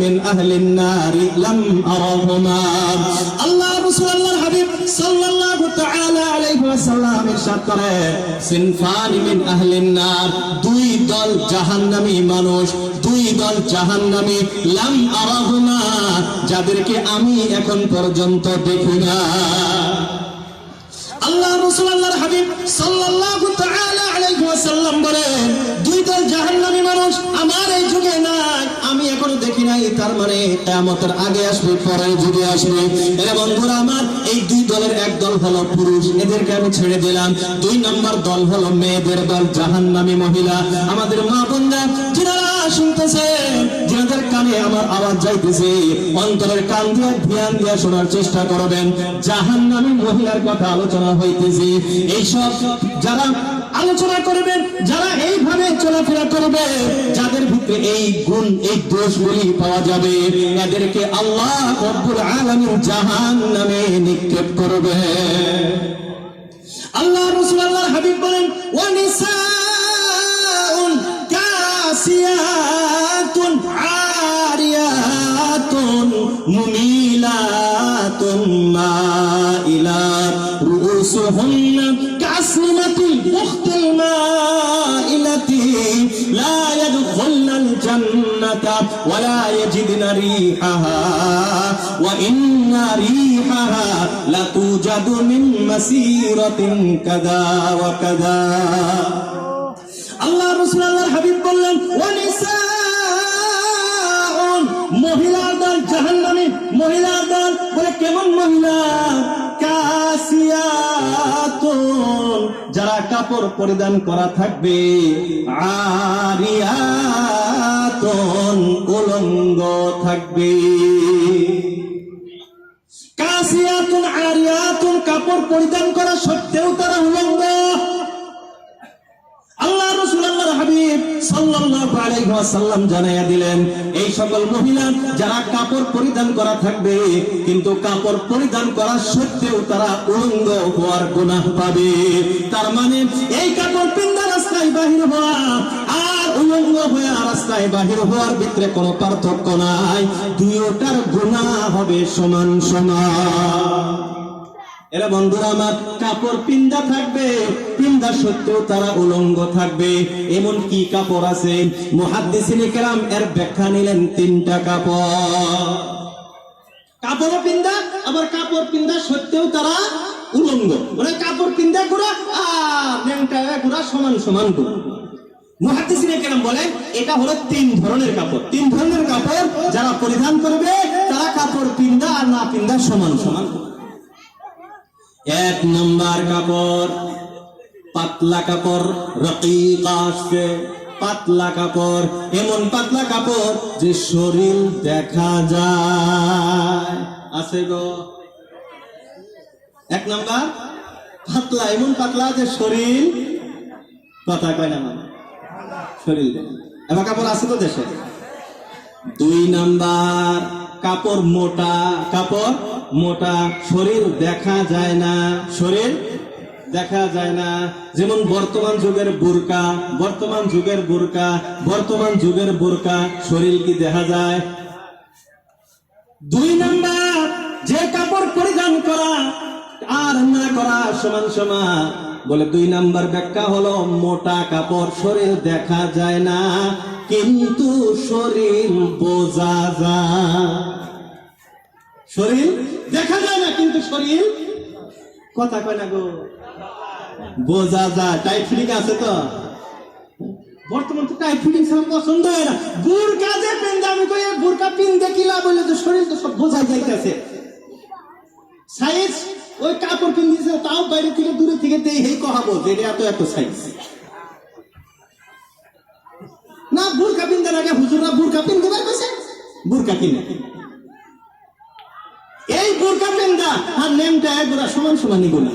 মিন আহলিন নারি লাম আরাহুমা। আল্লাহ রাসূল আল্লাহর হাবিব সাল্লাল্লাহু তাআলা আলাইহি ওয়াসাল্লাম ইরশাদ করে, সিনফানি মিন আহলিন নার, দুই দল জাহান্নামী মানুষ, দুই দল জাহান্নামী, লাম আরাহুমা, যাদেরকে আমি এখন পর্যন্ত দেখি না। আল্লাহ রাসূল আল্লাহর হাবিব সাল্লাল্লাহু তাআলা আলাইহি ওয়াসাল্লাম বলেন, দুই দল জাহান্নামী মানুষ আমার এই যুগে নাই, আমি এখনো দেখি নাই, তার মানে কিয়ামতের আগে আসবে, পরের যুগে আসবে। এ বন্ধুরা আমার, এই দুই দলের এক দল হলো পুরুষ, এদেরকে আমি ছেড়ে দিলাম। দুই নম্বর দল হলো মেয়েদের দল, জাহান্নামী মহিলা। আমাদের মা বোনরা যারা শুনতেছে, যাদের কানে আমার আওয়াজ যাইতেছে, অন্তরের কান দিয়ে ধ্যান দিয়ে শোনার চেষ্টা করবেন। জাহান্নামী মহিলার কথা আলোচনা হইতেছে। এইসব যারা আলোচনা করবেন, যারা এইভাবে চলাফেরা করবে, যাদের ভিতরে এই গুণ, এই দোষগুলি পাওয়া যাবে, এদেরকে আল্লাহ রব্বুল আলামিন জাহান্নামে নিক্ষেপ করবে। আল্লাহ রাসূল আল্লাহর হাবিব বলেন, ওয়া নিসাউন কাসিয়াতুন আরিয়াতুন মুমিলাতুন মাইলাত রুউসুহুন্না কাসনিমাতিল বুখতিল মাইলাতি লা ইয়াদখুলনাল জান্নাতা ওয়া লা ইয়াজিদনা রিহাহা ওয়া ইন্না রিহাহা লাতুজাদু মিন মাসিরাতিন কাযা ওয়া কাযা। আল্লাহ রাসূল আল্লাহর হাবিব বললেন, ওয়া নিসাউন, মহিলার দল জাহান্নামী, মহিলার দল। বলে কেমন মহিলা? কাসিয়াতুন, যারা কাপড় পরিধান করা থাকবে, আরিয়াতুন, উলঙ্গ থাকবে। কাসিয়াতুন আরিয়াতুন, কাপড় পরিধান করা সত্ত্বেও তারা উলঙ্গ। আল্লাহ রাসূল আল্লাহর হাবিব সাল্লাল্লাহু আলাইহি ওয়াসাল্লাম জানাইয়া দিলেন, এই সকল মহিলা যারা কাপড় পরিধান করা থাকবে, কিন্তু কাপড় পরিধান করা সত্ত্বেও তারা উলঙ্গ হওয়ার গুনাহ পাবে। তার মানে এই কাপড় পিন্দা রাস্তায় বাহির হওয়া আর উলঙ্গ হয়ে রাস্তায় বাহির হওয়ার ভিতরে কোনো পার্থক্য নাই, দুইটার গুনাহ হবে সমান সমান। এরা বন্ধুরা আমার, কাপড় পিন্দা থাকবে, পিন্দা সত্ত্বেও তারা উলঙ্গ থাকবে। এমন কি কাপড় আছে? মুহাদ্দিসিনে কেরাম এর ব্যাখ্যা নিলেন তিনটা কাপড়। কাপড় পিন্দা, আবার কাপড় পিন্দা সত্ত্বেও তারা উলঙ্গ। মানে কাপড় পিন্দা গুড়া আর ন্যাংটা গুড়া সমান সমান গুড়া। মুহাদ্দিসিনে কেরাম বলে এটা হলো তিন ধরনের কাপড়। তিন ধরনের কাপড় যারা পরিধান করবে, তারা কাপড় পিন্দা আর না পিন্দা সমান সমান। এক নম্বর কাপড় পাতলা কাপড়, রকিকা আসছে, পাতলা কাপড়, এমন পাতলা কাপড় যে শরীর দেখা যায়। আছে গো এক নম্বর পাতলা, এমন পাতলা যে শরীর কথা কয় না, মানে শরীর এবার কাপড় আছে তো দেশে। দুই নাম্বার কাপড় মোটা, কাপড় মোটা, শরীর দেখা যায় না, শরীর দেখা যায় না। যেমন বর্তমান যুগের বোরকা, বর্তমান যুগের বোরকা, বর্তমান যুগের বোরকা, শরীর কি দেখা যায়? দুই নাম্বার যে কাপড় পরিধান করা আর না করা সমান সমান। বলে দুই নাম্বার ব্যাখ্যা হলো মোটা কাপড়, শরীর দেখা যায় না কিন্তু শরীর বোঝা যায়। শরীর দেখা যায় না কিন্তু শরীর কথা কয় না গো, বোঝা যায়। টাইট ফিটিং আছে তো, বর্তমান তো টাইট ফিটিং সব পছন্দ হয় না। বোরকা যে পিনতে, আমি কই বোরকা পিনতে কি লাভ হইলো, যে শরীর তো সব বোঝা যাইতেছে। সাইজ ওই কাপড় পিনতেছে, তাও বাইরে থেকে দূরে থেকে দেই হেই কহাবো যে এটা এত এত সাইজ না। বোরকা পিনতে লাগে হুজুররা, বোরকা পিনতে পারবে, বোরকা কিনে এই বোরকা পিন্দা আর নেমটা একবার সমান সমান নিব না।